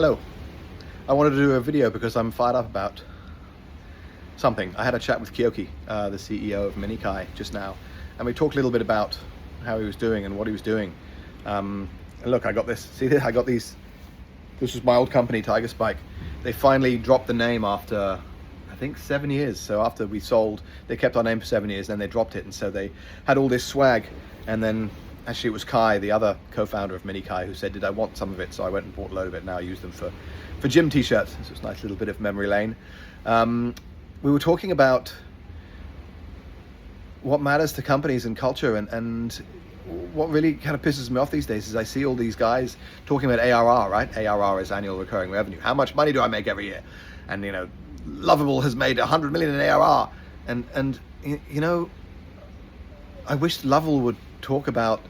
Hello. I wanted to do a video because I'm fired up about something. I had a chat with Kyoki, the CEO of Minikai, just now, and we talked a little bit about how he was doing and what he was doing. And look, I got this. See this? I got these. This was my old company, Tiger Spike. They finally dropped the name after, I think, 7 years. So after we sold, they kept our name for 7 years, then they dropped it, and so they had all this swag. And then actually it was Kai, the other co-founder of Minikai, who said, did I want some of it? So I went and bought a load of it. Now I use them for gym t-shirts. So it's a nice little bit of memory lane. We were talking about what matters to companies and culture, and what really kind of pisses me off these days is I see all these guys talking about ARR, right? ARR is annual recurring revenue. How much money do I make every year? And you know, Lovable has made 100 million in ARR. And you know, I wish Lovable would talk about,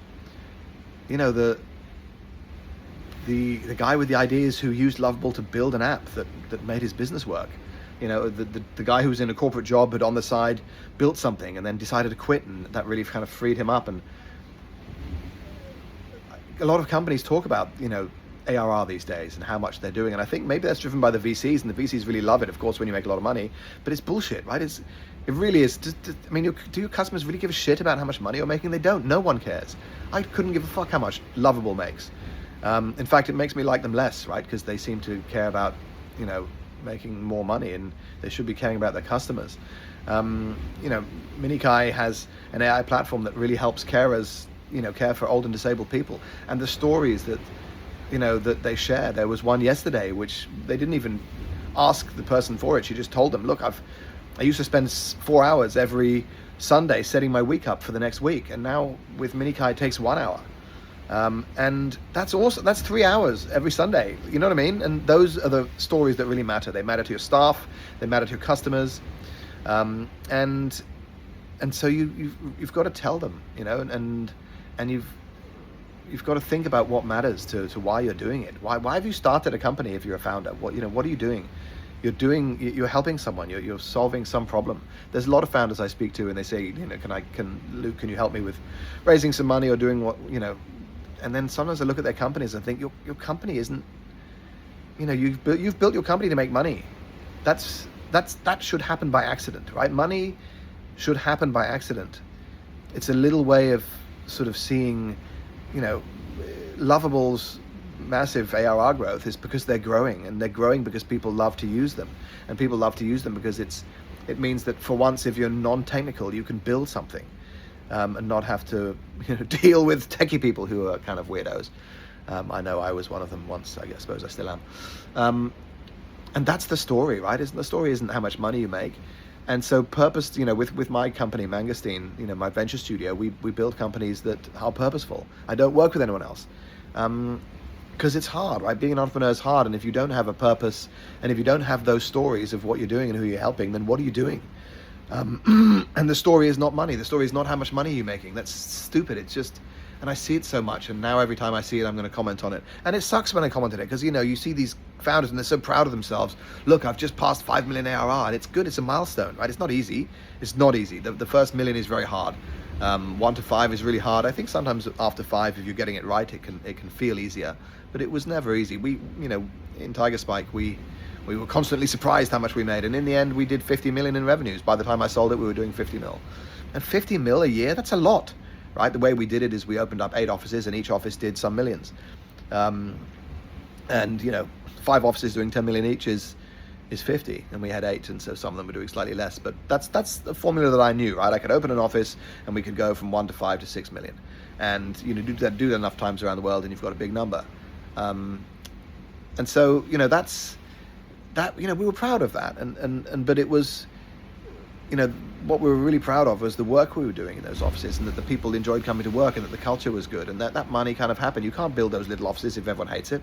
you know, the guy with the ideas who used Lovable to build an app that made his business work. You know, the guy who was in a corporate job but on the side built something and then decided to quit, and that really kind of freed him up. And a lot of companies talk about, you know, ARR these days and how much they're doing, and I think maybe that's driven by the VCs, and the VCs really love it, of course, when you make a lot of money, but it's bullshit, right? It really is. I mean, do your customers really give a shit about how much money you're making? They don't. No one cares. I couldn't give a fuck how much Lovable makes. In fact, it makes me like them less, right? Because they seem to care about, you know, making more money, and they should be caring about their customers. You know, Minikai has an AI platform that really helps carers, you know, care for old and disabled people. And the stories that, you know, that they share, there was one yesterday which they didn't even ask the person for it. She just told them, look, I used to spend 4 hours every Sunday setting my week up for the next week, and now with Minikai it takes 1 hour. And that's awesome. That's 3 hours every Sunday. You know what I mean? And those are the stories that really matter. They matter to your staff. They matter to your customers. And so you've got to tell them, you know, and you've got to think about what matters to why you're doing it. Why have you started a company if you're a founder? What are you doing? You're helping someone. You're solving some problem. There's a lot of founders I speak to, and they say, you know, Luke, can you help me with raising some money or doing what, you know? And then sometimes I look at their companies and think, your company isn't, you know, you've built your company to make money. That should happen by accident, right? Money should happen by accident. It's a little way of sort of seeing, you know, Lovable's massive ARR growth is because they're growing, and they're growing because people love to use them, and people love to use them because it means that for once, if you're non-technical, you can build something. And not have to, you know, deal with techie people who are kind of weirdos. I know I was one of them once. I suppose I still am. And that's the story, right? The story isn't how much money you make. And so purpose, you know, with my company, Mangosteen, you know, my venture studio, we build companies that are purposeful. I don't work with anyone else. Because it's hard, right? Being an entrepreneur is hard. And if you don't have a purpose, and if you don't have those stories of what you're doing and who you're helping, then what are you doing? And the story is not money. The story is not how much money you're making. That's stupid. It's just, and I see it so much, and now every time I see it, I'm going to comment on it. And it sucks when I comment on it, because, you know, you see these founders and they're so proud of themselves. Look, I've just passed 5 million ARR, and it's good. It's a milestone, right? It's not easy. It's not easy. The first million is very hard. 1 to 5 is really hard. I think sometimes after 5, if you're getting it right, it can feel easier. But it was never easy. We, you know, in Tiger Spike, we were constantly surprised how much we made, and in the end we did 50 million in revenues. By the time I sold it, we were doing 50 mil. And 50 mil a year, that's a lot, right? The way we did it is we opened up 8 offices, and each office did some millions. And you know, 5 offices doing 10 million each is 50, and we had 8, and so some of them were doing slightly less. But that's the formula that I knew, right? I could open an office and we could go from 1 to 5 to 6 million. And you know, do that enough times around the world and you've got a big number. And so, you know, that, you know, we were proud of that, but it was, you know, what we were really proud of was the work we were doing in those offices, and that the people enjoyed coming to work, and that the culture was good, and that money kind of happened. You can't build those little offices if everyone hates it.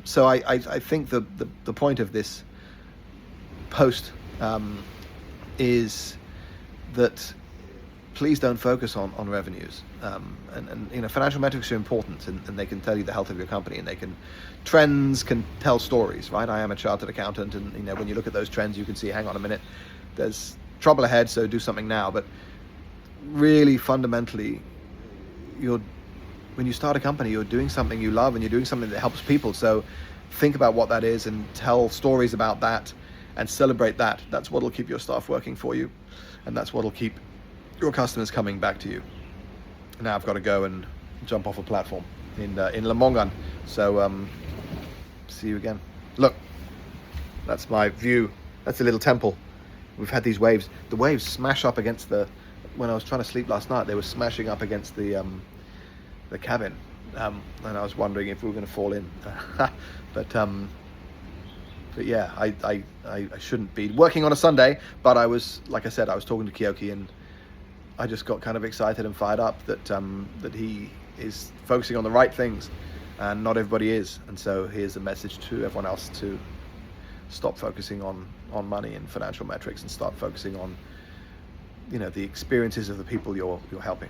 So I think the point of this post is that please don't focus on revenues. And you know, financial metrics are important, and they can tell you the health of your company, and trends can tell stories, right? I am a chartered accountant, and you know, when you look at those trends, you can see, hang on a minute, there's trouble ahead, so do something now. But really fundamentally, when you start a company, you're doing something you love, and you're doing something that helps people. So think about what that is and tell stories about that and celebrate that. That's what'll keep your staff working for you, and that's what'll keep your customers coming back to you. Now I've got to go and jump off a platform in Lamongan. So see you again. Look, that's my view. That's a little temple. We've had these waves. The waves smash up against when I was trying to sleep last night, they were smashing up against the cabin. And I was wondering if we were going to fall in. But yeah, I shouldn't be working on a Sunday, but I was, like I said, I was talking to Kiyoki, and I just got kind of excited and fired up that he is focusing on the right things, and not everybody is. And so here's a message to everyone else to stop focusing on money and financial metrics and start focusing on, the experiences of the people you're helping.